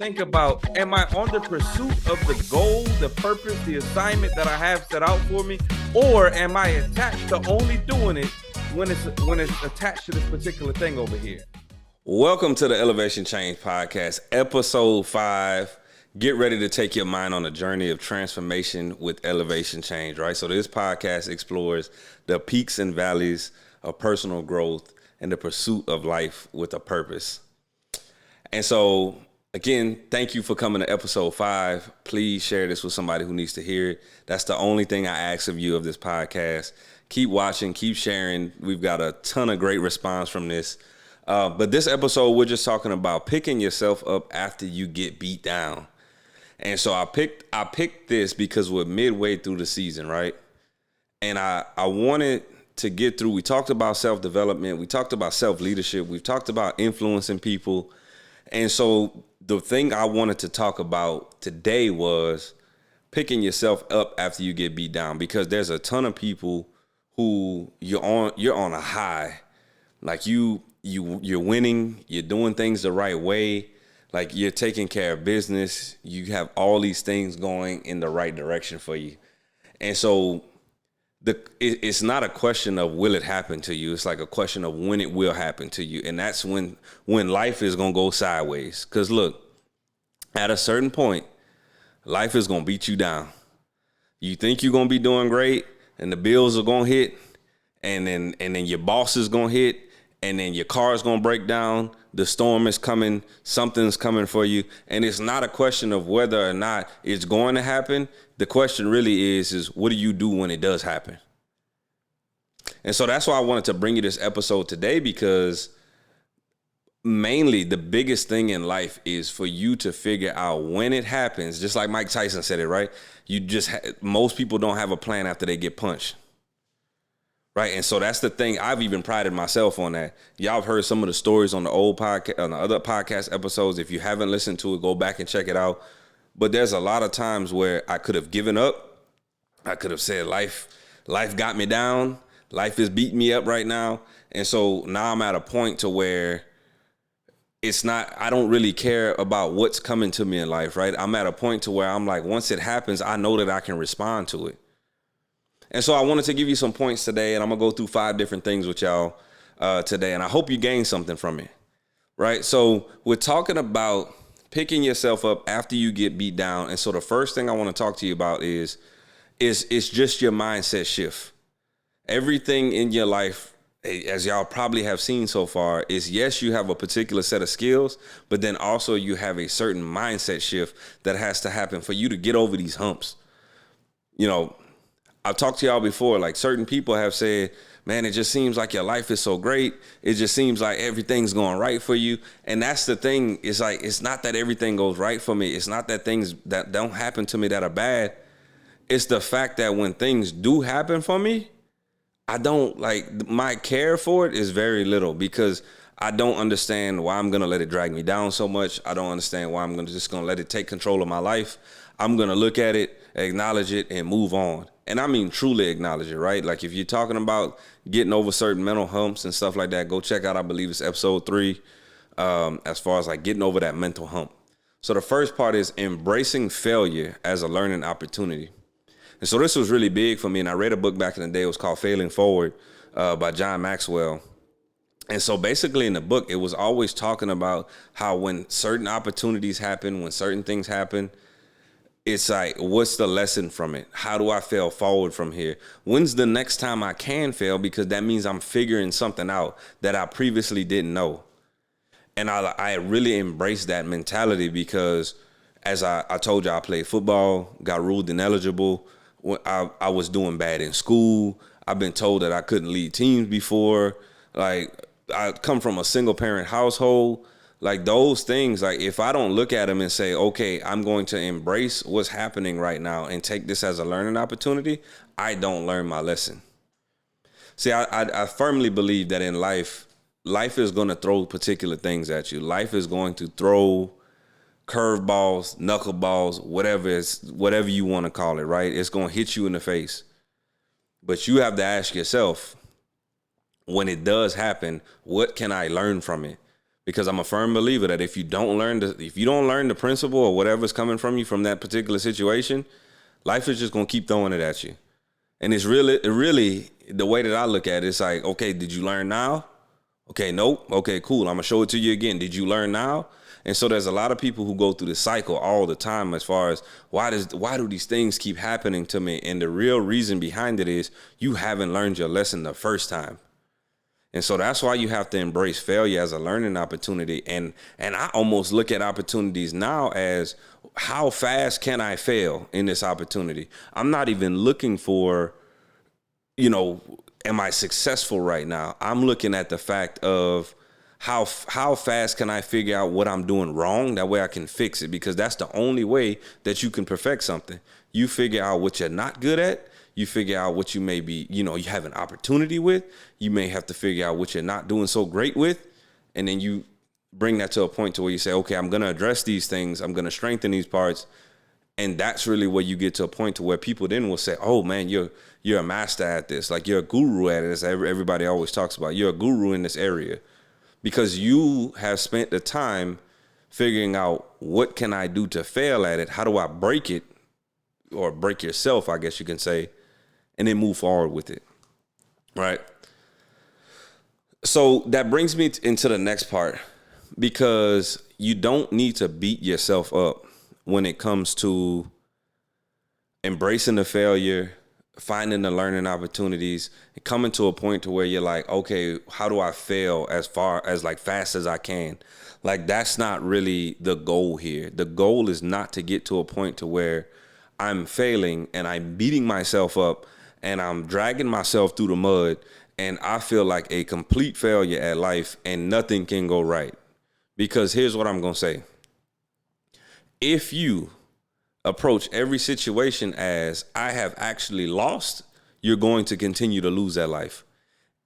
think about, am I on the pursuit of the goal, the purpose, the assignment that I have set out for me, or am I attached to only doing it when it's attached to this particular thing over here? Welcome to the Elevation Change Podcast, episode 5. Get ready to take your mind on a journey of transformation with elevation change, right? So this podcast explores the peaks and valleys of personal growth and the pursuit of life with a purpose. And so, again, thank you for coming to episode 5. Please share this with somebody who needs to hear it. That's the only thing I ask of you of this podcast. Keep watching, keep sharing. We've got a ton of great response from this. But this episode, we're just talking about picking yourself up after you get beat down. And so I picked this because we're midway through the season, right? And I wanted to get through. We talked about self-development. We talked about self-leadership. We've talked about influencing people. And so the thing I wanted to talk about today was picking yourself up after you get beat down, because there's a ton of people who you're on a high. Like you're winning, you're doing things the right way. Like you're taking care of business. You have all these things going in the right direction for you. And so it's not a question of will it happen to you. It's like a question of when it will happen to you. And that's when life is going to go sideways. Because look, at a certain point, life is going to beat you down. You think you're going to be doing great and the bills are going to hit, and then your boss is going to hit, and then your car is going to break down. The storm is coming. Something's coming for you. And it's not a question of whether or not it's going to happen. The question really is what do you do when it does happen? And so that's why I wanted to bring you this episode today, because mainly the biggest thing in life is for you to figure out when it happens. Just like Mike Tyson said it, right? Most people don't have a plan after they get punched. Right. And so that's the thing. I've even prided myself on that. Y'all have heard some of the stories on the old podcast, on the other podcast episodes. If you haven't listened to it, go back and check it out. But there's a lot of times where I could have given up. I could have said life got me down. Life is beating me up right now. And so now I'm at a point to where I don't really care about what's coming to me in life. Right. I'm at a point to where I'm like, once it happens, I know that I can respond to it. And so I wanted to give you some points today, and I'm going to go through 5 different things with y'all today, and I hope you gain something from it, right? So we're talking about picking yourself up after you get beat down. And so the first thing I want to talk to you about is it's just your mindset shift. Everything in your life, as y'all probably have seen so far, is yes, you have a particular set of skills, but then also you have a certain mindset shift that has to happen for you to get over these humps. You know, I've talked to y'all before, like certain people have said, man, it just seems like your life is so great. It just seems like everything's going right for you. And that's the thing. It's like, it's not that everything goes right for me. It's not that things that don't happen to me that are bad. It's the fact that when things do happen for me, I don't my care for it is very little, because I don't understand why I'm going to let it drag me down so much. I don't understand why I'm just going to let it take control of my life. I'm going to look at it, acknowledge it, and move on. And I mean truly acknowledge it, right? Like if you're talking about getting over certain mental humps and stuff like that, go check out, I believe it's episode 3, as far as like getting over that mental hump. So the first part is embracing failure as a learning opportunity. And so this was really big for me. And I read a book back in the day. It was called Failing Forward by John Maxwell. And so basically in the book, it was always talking about how when certain opportunities happen, when certain things happen, it's like, what's the lesson from it? How do I fail forward from here? When's the next time I can fail? Because that means I'm figuring something out that I previously didn't know. And I really embraced that mentality, because as I told you, I played football, got ruled ineligible. I was doing bad in school. I've been told that I couldn't lead teams before. Like, I come from a single parent household. Like those things, like if I don't look at them and say, okay, I'm going to embrace what's happening right now and take this as a learning opportunity, I don't learn my lesson. See, I firmly believe that in life is going to throw particular things at you. Life is going to throw curveballs, knuckleballs, whatever you want to call it, right? It's going to hit you in the face. But you have to ask yourself, when it does happen, what can I learn from it? because I'm a firm believer that if you don't learn the principle or whatever's coming from you from that particular situation, life is just gonna keep throwing it at you. And it's really the way that I look at it, it's like, okay, did you learn now? Okay, nope. Okay, cool. I'm gonna show it to you again. Did you learn now? And so there's a lot of people who go through this cycle all the time as far as why do these things keep happening to me? And the real reason behind it is you haven't learned your lesson the first time. And so that's why you have to embrace failure as a learning opportunity. And I almost look at opportunities now as how fast can I fail in this opportunity? I'm not even looking for, am I successful right now? I'm looking at the fact of how fast can I figure out what I'm doing wrong? That way I can fix it, because that's the only way that you can perfect something. You figure out what you're not good at. You figure out what you may be, you have an opportunity with. You may have to figure out what you're not doing so great with. And then you bring that to a point to where you say, okay, I'm going to address these things. I'm going to strengthen these parts. And that's really where you get to a point to where people then will say, oh man, you're a master at this. Like, you're a guru at it, as everybody always talks about. You're a guru in this area because you have spent the time figuring out what can I do to fail at it? How do I break it, or break yourself, I guess you can say, and then move forward with it, right? So that brings me into the next part, because you don't need to beat yourself up when it comes to embracing the failure, finding the learning opportunities, and coming to a point to where you're like, okay, how do I fail as far as like fast as I can? Like, that's not really the goal here. The goal is not to get to a point to where I'm failing and I'm beating myself up and I'm dragging myself through the mud and I feel like a complete failure at life and nothing can go right. Because here's what I'm going to say. If you approach every situation as I have actually lost, you're going to continue to lose that life.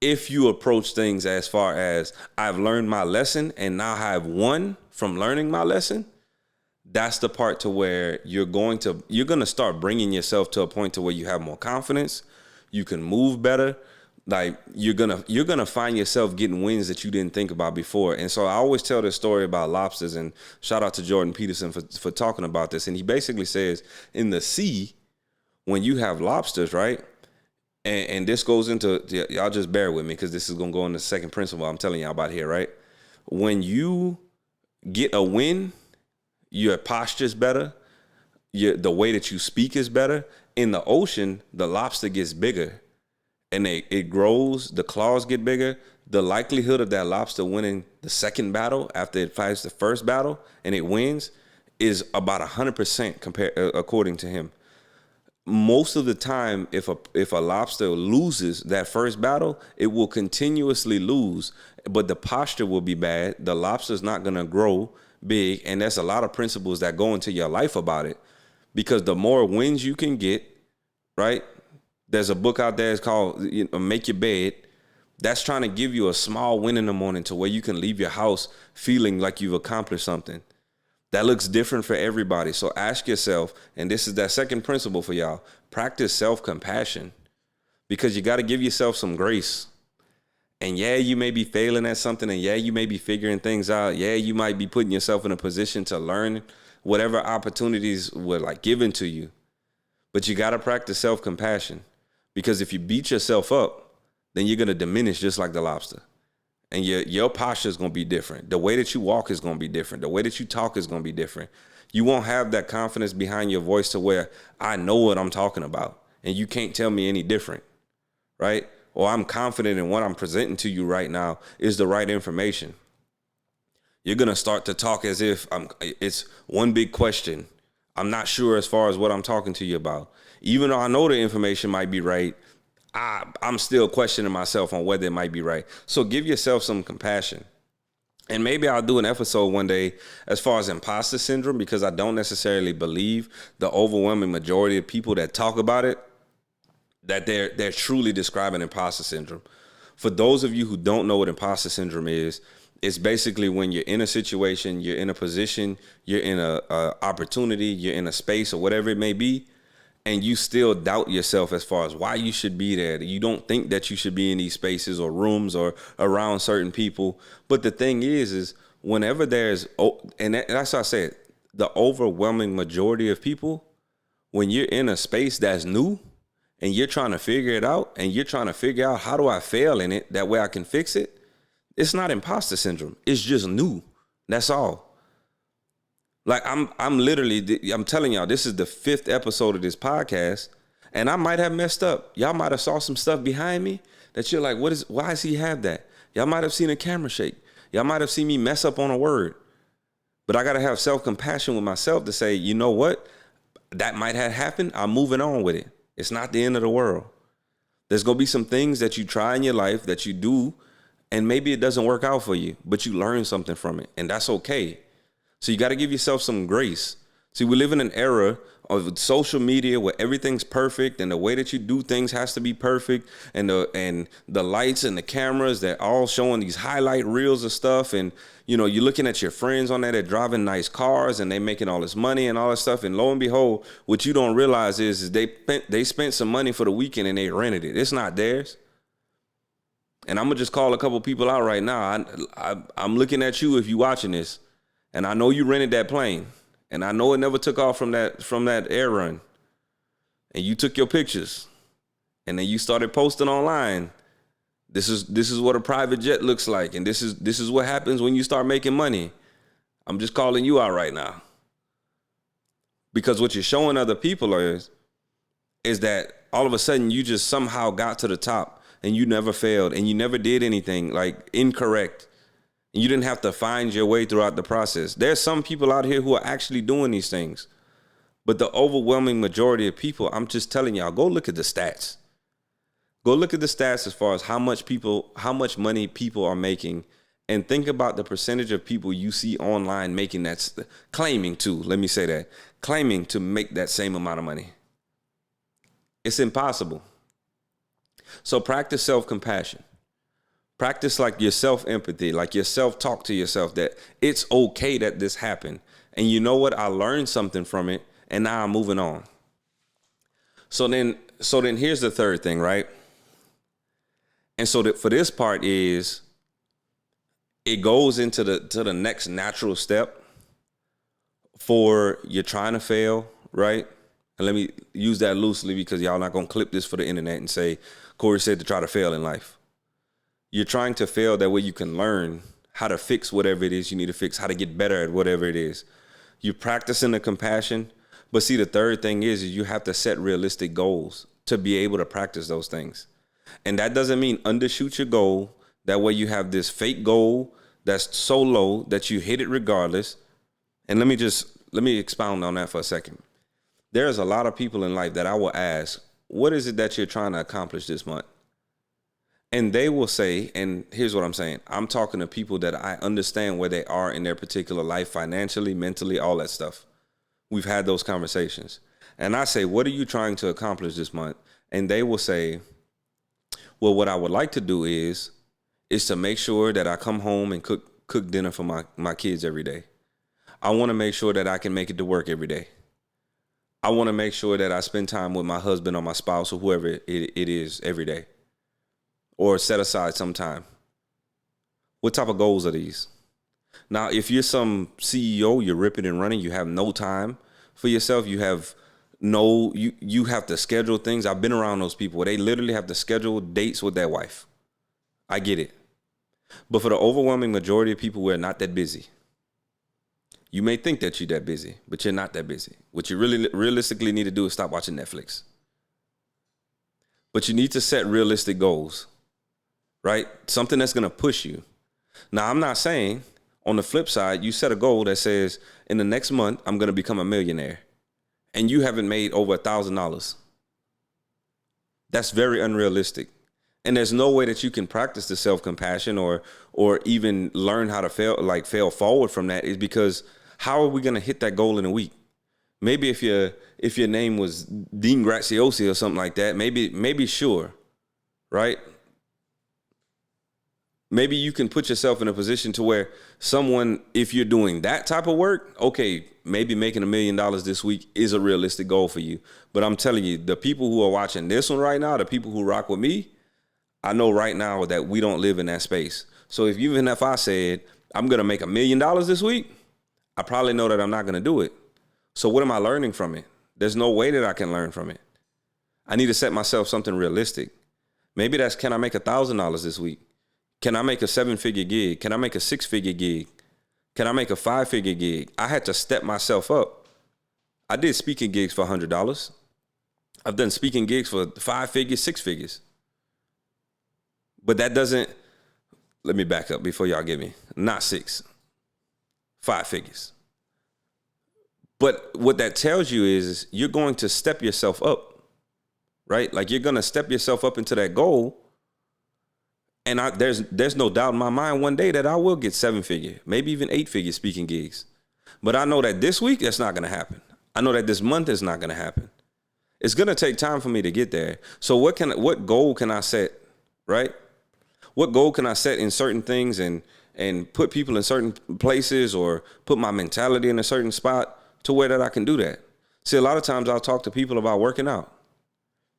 If you approach things as far as I've learned my lesson and now I've won from learning my lesson, that's the part to where you're going to start bringing yourself to a point to where you have more confidence. You can move better. Like, you're gonna find yourself getting wins that you didn't think about before. And so I always tell this story about lobsters, and shout out to Jordan Peterson for talking about this. And he basically says in the sea, when you have lobsters, right? And this goes into, y'all just bear with me because this is gonna go in the second principle I'm telling y'all about here, right? When you get a win, your posture's better. The way that you speak is better. In the ocean, the lobster gets bigger and it grows. The claws get bigger. The likelihood of that lobster winning the second battle after it fights the first battle and it wins is about 100% according to him. Most of the time, if a lobster loses that first battle, it will continuously lose, but the posture will be bad. The lobster's not going to grow big, and there's a lot of principles that go into your life about it, because the more wins you can get, right? There's a book out there, it's called Make Your Bed. That's trying to give you a small win in the morning to where you can leave your house feeling like you've accomplished something. That looks different for everybody. So ask yourself, and this is that second principle for y'all, practice self-compassion, because you got to give yourself some grace. And yeah, you may be failing at something, and yeah, you may be figuring things out. Yeah, you might be putting yourself in a position to learn whatever opportunities were like given to you. But you got to practice self-compassion, because if you beat yourself up, then you're going to diminish just like the lobster. And your posture is going to be different. The way that you walk is going to be different. The way that you talk is going to be different. You won't have that confidence behind your voice to where I know what I'm talking about and you can't tell me any different, right? Or I'm confident in what I'm presenting to you right now is the right information. You're going to start to talk as if it's one big question. I'm not sure as far as what I'm talking to you about. Even though I know the information might be right, I'm still questioning myself on whether it might be right. So give yourself some compassion. And maybe I'll do an episode one day as far as imposter syndrome, because I don't necessarily believe the overwhelming majority of people that talk about it, that they're truly describing imposter syndrome. For those of you who don't know what imposter syndrome is, it's basically when you're in a situation, you're in a position, you're in a opportunity, you're in a space or whatever it may be, and you still doubt yourself as far as why you should be there. You don't think that you should be in these spaces or rooms or around certain people. But the thing is whenever that's what I said, the overwhelming majority of people, when you're in a space that's new and you're trying to figure it out and you're trying to figure out how do I fail in it, that way I can fix it, it's not imposter syndrome. It's just new. That's all. Like I'm telling y'all, this is the 5th episode of this podcast, and I might have messed up. Y'all might have saw some stuff behind me that you're like, why does he have that? Y'all might have seen a camera shake. Y'all might have seen me mess up on a word. But I got to have self-compassion with myself to say, you know what? That might have happened. I'm moving on with it. It's not the end of the world. There's going to be some things that you try in your life that you do, and maybe it doesn't work out for you, but you learn something from it, and that's okay. So you got to give yourself some grace. See, we live in an era of social media where everything's perfect and the way that you do things has to be perfect, and the lights and the cameras, they're all showing these highlight reels of stuff, and you're looking at your friends on there, they're driving nice cars and they making all this money and all that stuff, and lo and behold, what you don't realize is they spent some money for the weekend and they rented it. It's not theirs. And I'm gonna just call a couple people out right now. I'm looking at you if you watching this, and I know you rented that plane. And I know it never took off from that air run. And you took your pictures. And then you started posting online. This is what a private jet looks like. And this is what happens when you start making money. I'm just calling you out right now. Because what you're showing other people is that all of a sudden you just somehow got to the top and you never failed and you never did anything like incorrect. You didn't have to find your way throughout the process. There's some people out here who are actually doing these things. But the overwhelming majority of people, I'm just telling y'all, go look at the stats. Go look at the stats as far as how much money people are making, and think about the percentage of people you see online claiming to make that same amount of money. It's impossible. So practice self-compassion. Practice like your self-empathy, like your self-talk to yourself that it's okay that this happened. And you know what? I learned something from it, and now I'm moving on. So then here's the third thing, right? And so for this part is, it goes into the next natural step for you're trying to fail, right? And let me use that loosely because y'all not going to clip this for the internet and say, Corey said to try to fail in life. You're trying to fail that way you can learn how to fix whatever it is you need to fix, how to get better at whatever it is. You're practicing the compassion. But see, the third thing is you have to set realistic goals to be able to practice those things. And that doesn't mean undershoot your goal. That way you have this fake goal that's so low that you hit it regardless. And let me expound on that for a second. There's a lot of people in life that I will ask, what is it that you're trying to accomplish this month? And they will say, and here's what I'm saying. I'm talking to people that I understand where they are in their particular life, financially, mentally, all that stuff. We've had those conversations. And I say, what are you trying to accomplish this month? And they will say, well, what I would like to do is to make sure that I come home and cook dinner for my kids every day. I want to make sure that I can make it to work every day. I want to make sure that I spend time with my husband or my spouse or whoever it is every day. Or set aside some time. What type of goals are these? Now, if you're some CEO, you're ripping and running, you have no time for yourself. You have you have to schedule things. I've been around those people where they literally have to schedule dates with their wife. I get it. But for the overwhelming majority of people, we're not that busy. You may think that you're that busy, but you're not that busy. What you really realistically need to do is stop watching Netflix. But you need to set realistic goals. Right? Something that's going to push you. Now, I'm not saying on the flip side, you set a goal that says in the next month, I'm going to become a millionaire, and you haven't made over $1,000. That's very unrealistic. And there's no way that you can practice the self-compassion or even learn how to fail forward from that, is because how are we going to hit that goal in a week? Maybe if your name was Dean Graziosi or something like that, maybe sure, right? Maybe you can put yourself in a position to where someone, if you're doing that type of work, okay, maybe making $1 million this week is a realistic goal for you. But I'm telling you, the people who are watching this one right now, the people who rock with me, I know right now that we don't live in that space. So even if I said I'm going to make $1 million this week, I probably know that I'm not going to do it. So what am I learning from it? There's no way that I can learn from it. I need to set myself something realistic. Maybe that's, can I make $1,000 this week? Can I make a 7-figure gig? Can I make a 6-figure gig? Can I make a 5-figure gig? I had to step myself up. I did speaking gigs for $100. I've done speaking gigs for 5 figures, 6 figures. But that doesn't, let me back up before y'all get me. Not 6, 5 figures. But what that tells you is you're going to step yourself up, right? Like you're going to step yourself up into that goal. And there's no doubt in my mind one day that I will get 7-figure, maybe even 8-figure speaking gigs. But I know that this week, that's not going to happen. I know that this month is not going to happen. It's going to take time for me to get there. So what goal can I set, right? What goal can I set in certain things and put people in certain places or put my mentality in a certain spot to where that I can do that? See, a lot of times I'll talk to people about working out.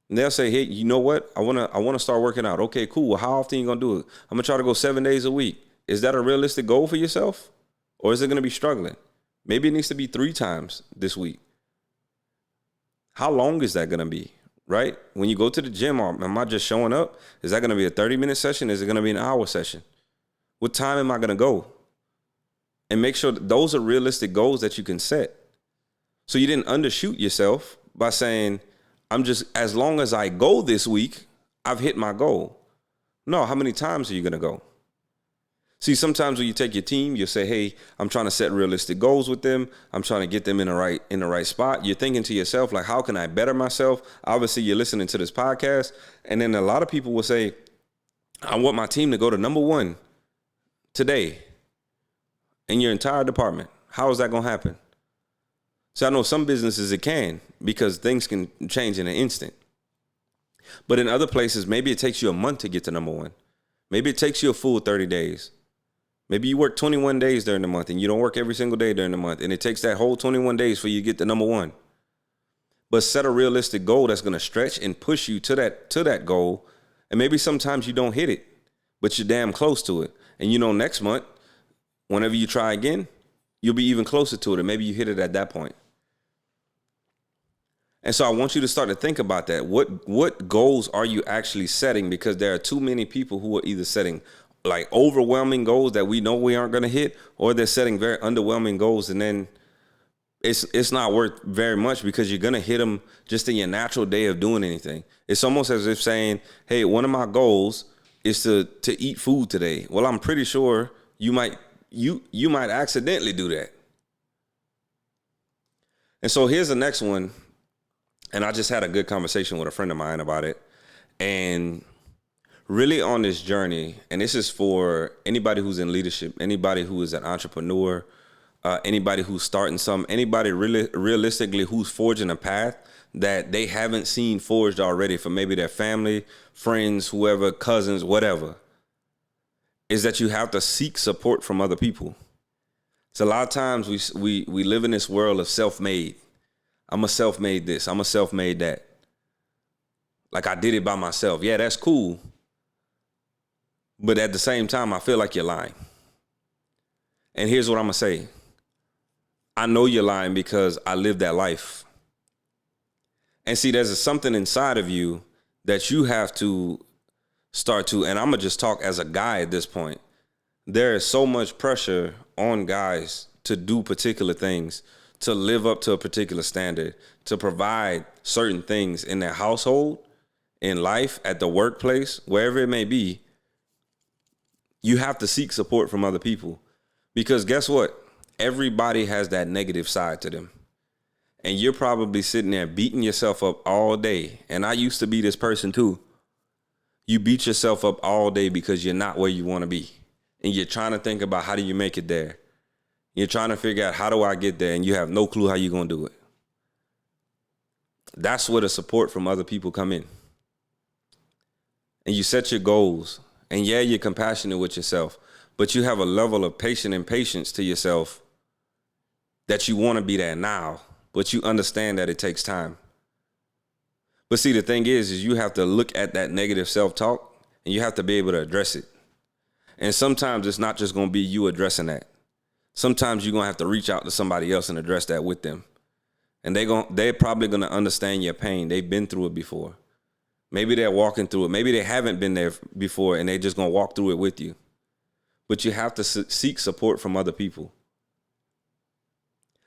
And they'll say, hey, you know what? I want to start working out. Okay, cool. Well, how often are you going to do it? I'm going to try to go 7 days a week. Is that a realistic goal for yourself? Or is it going to be struggling? Maybe it needs to be 3 times this week. How long is that going to be, right? When you go to the gym, am I just showing up? Is that going to be a 30-minute session? Is it going to be an hour session? What time am I going to go? And make sure that those are realistic goals that you can set. So you didn't undershoot yourself by saying, as long as I go this week, I've hit my goal. No, how many times are you going to go? See, sometimes when you take your team, you'll say, hey, I'm trying to set realistic goals with them. I'm trying to get them in the right spot. You're thinking to yourself, like, how can I better myself? Obviously, you're listening to this podcast. And then a lot of people will say, I want my team to go to number 1 today in your entire department. How is that going to happen? So I know some businesses it can, because things can change in an instant. But in other places, maybe it takes you a month to get to number 1. Maybe it takes you a full 30 days. Maybe you work 21 days during the month and you don't work every single day during the month. And it takes that whole 21 days for you to get to number 1. But set a realistic goal that's going to stretch and push you to that goal. And maybe sometimes you don't hit it, but you're damn close to it. And next month, whenever you try again, you'll be even closer to it. And maybe you hit it at that point. And so I want you to start to think about that. What goals are you actually setting? Because there are too many people who are either setting like overwhelming goals that we know we aren't going to hit, or they're setting very underwhelming goals, and then it's not worth very much because you're going to hit them just in your natural day of doing anything. It's almost as if saying, hey, one of my goals is to eat food today. Well, I'm pretty sure you might accidentally do that. And so here's the next one. And I just had a good conversation with a friend of mine about it. And really on this journey, and this is for anybody who's in leadership, anybody who is an entrepreneur, anybody who's starting something, anybody really realistically who's forging a path that they haven't seen forged already for maybe their family, friends, whoever, cousins, whatever, is that you have to seek support from other people. So a lot of times we live in this world of self-made. I'm a self-made this. I'm a self-made that. Like I did it by myself. Yeah, that's cool. But at the same time, I feel like you're lying. And here's what I'm going to say. I know you're lying because I lived that life. And see, there's something inside of you that you have to start to, and I'm going to just talk as a guy at this point. There is so much pressure on guys to do particular things, to live up to a particular standard, to provide certain things in their household, in life, at the workplace, wherever it may be. You have to seek support from other people, because guess what? Everybody has that negative side to them. And you're probably sitting there beating yourself up all day. And I used to be this person too. You beat yourself up all day because you're not where you want to be. And you're trying to think about how do you make it there. You're trying to figure out how do I get there, and you have no clue how you're going to do it. That's where the support from other people come in. And you set your goals, and yeah, you're compassionate with yourself, but you have a level of patience and patience to yourself that you want to be there now, but you understand that it takes time. But see, the thing is you have to look at that negative self-talk, and you have to be able to address it. And sometimes it's not just going to be you addressing that. Sometimes you're going to have to reach out to somebody else and address that with them. And they're probably going to understand your pain. They've been through it before. Maybe they're walking through it. Maybe they haven't been there before and they're just going to walk through it with you. But you have to seek support from other people.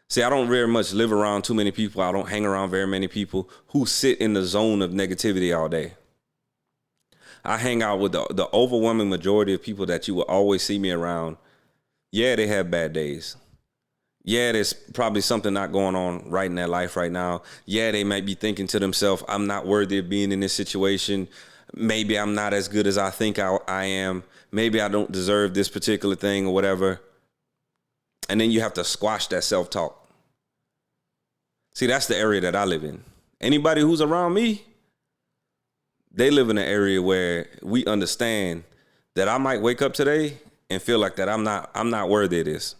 See, I don't very much live around too many people. I don't hang around very many people who sit in the zone of negativity all day. I hang out with the overwhelming majority of people that you will always see me around. Yeah, they have bad days. Yeah, there's probably something not going on right in their life right now. Yeah, they might be thinking to themselves, I'm not worthy of being in this situation. Maybe I'm not as good as I think I am. Maybe I don't deserve this particular thing or whatever. And then you have to squash that self-talk. See, that's the area that I live in. Anybody who's around me, they live in an area where we understand that I might wake up today and feel like that I'm not worthy of this.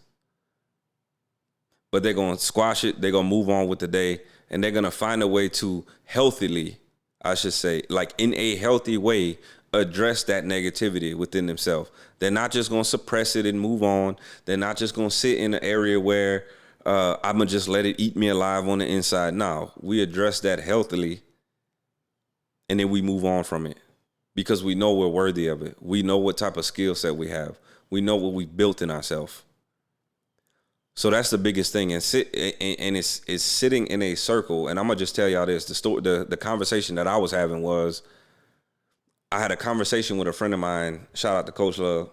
But they're going to squash it. They're going to move on with the day. And they're going to find a way to healthily, I should say, like in a healthy way, address that negativity within themselves. They're not just going to suppress it and move on. They're not just going to sit in an area where I'm going to just let it eat me alive on the inside. No, we address that healthily and then we move on from it because we know we're worthy of it. We know what type of skill set we have. We know what we've built in ourselves. So that's the biggest thing. And it's sitting in a circle. And I'm going to just tell y'all this. The conversation that I was having was, I had a conversation with a friend of mine. Shout out to Coach Love.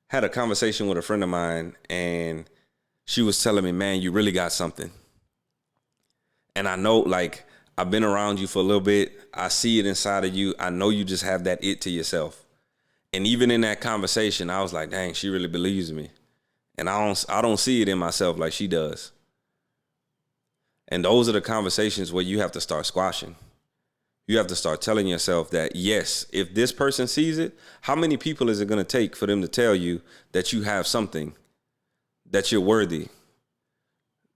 Had a conversation with a friend of mine, and she was telling me, man, you really got something. And I know, like, I've been around you for a little bit. I see it inside of you. I know you just have that it to yourself. And even in that conversation, I was like, dang, she really believes me. And I don't see it in myself like she does. And those are the conversations where you have to start squashing. You have to start telling yourself that, yes, if this person sees it, how many people is it going to take for them to tell you that you have something, that you're worthy,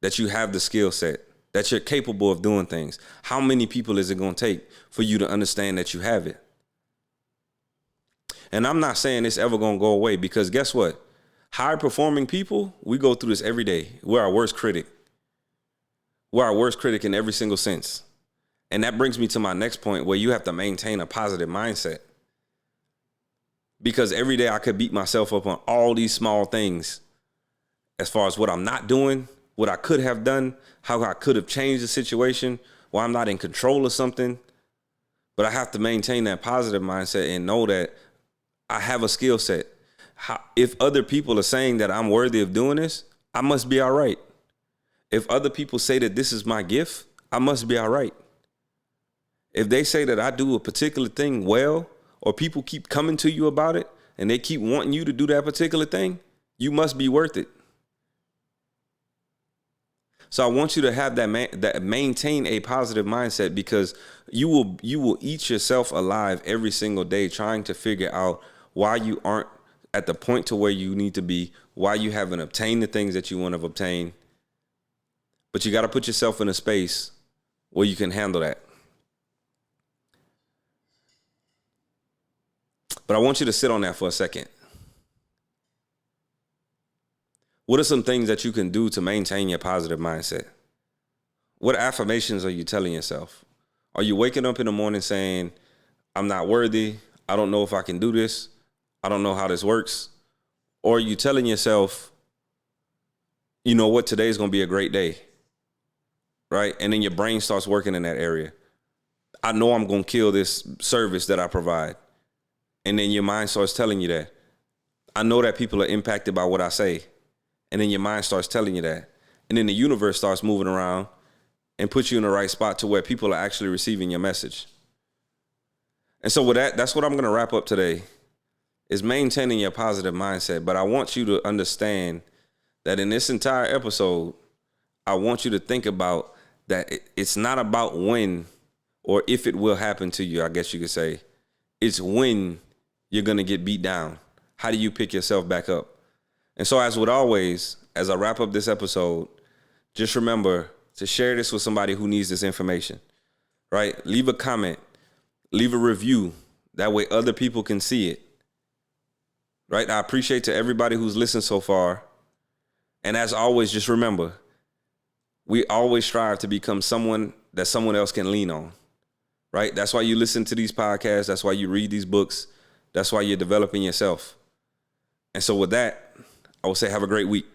that you have the skill set, that you're capable of doing things? How many people is it going to take for you to understand that you have it? And I'm not saying it's ever going to go away, because guess what? High performing people, we go through this every day. We're our worst critic. We're our worst critic in every single sense. And that brings me to my next point, where you have to maintain a positive mindset. Because every day I could beat myself up on all these small things, as far as what I'm not doing, what I could have done, how I could have changed the situation, why I'm not in control of something. But I have to maintain that positive mindset and know that I have a skill set. If other people are saying that I'm worthy of doing this, I must be all right. If other people say that this is my gift, I must be all right. If they say that I do a particular thing well, or people keep coming to you about it and they keep wanting you to do that particular thing, you must be worth it. So I want you to have that maintain a positive mindset, because you will eat yourself alive every single day trying to figure out why you aren't at the point to where you need to be, why you haven't obtained the things that you want to obtain. But you got to put yourself in a space where you can handle that. But I want you to sit on that for a second. What are some things that you can do to maintain your positive mindset? What affirmations are you telling yourself? Are you waking up in the morning saying, I'm not worthy, I don't know if I can do this, I don't know how this works? Or are you telling yourself, you know what, today's going to be a great day, right? And then your brain starts working in that area. I know I'm going to kill this service that I provide. And then your mind starts telling you that. I know that people are impacted by what I say. And then your mind starts telling you that. And then the universe starts moving around and puts you in the right spot to where people are actually receiving your message. And so with that, that's what I'm going to wrap up today, is maintaining your positive mindset. But I want you to understand that in this entire episode, I want you to think about that it's not about when or if it will happen to you, I guess you could say. It's when you're going to get beat down. How do you pick yourself back up? And so as with always, as I wrap up this episode, just remember to share this with somebody who needs this information, right? Leave a comment, leave a review. That way other people can see it, right? I appreciate to everybody who's listened so far. And as always, just remember, we always strive to become someone that someone else can lean on, right? That's why you listen to these podcasts. That's why you read these books. That's why you're developing yourself. And so with that, I will say have a great week.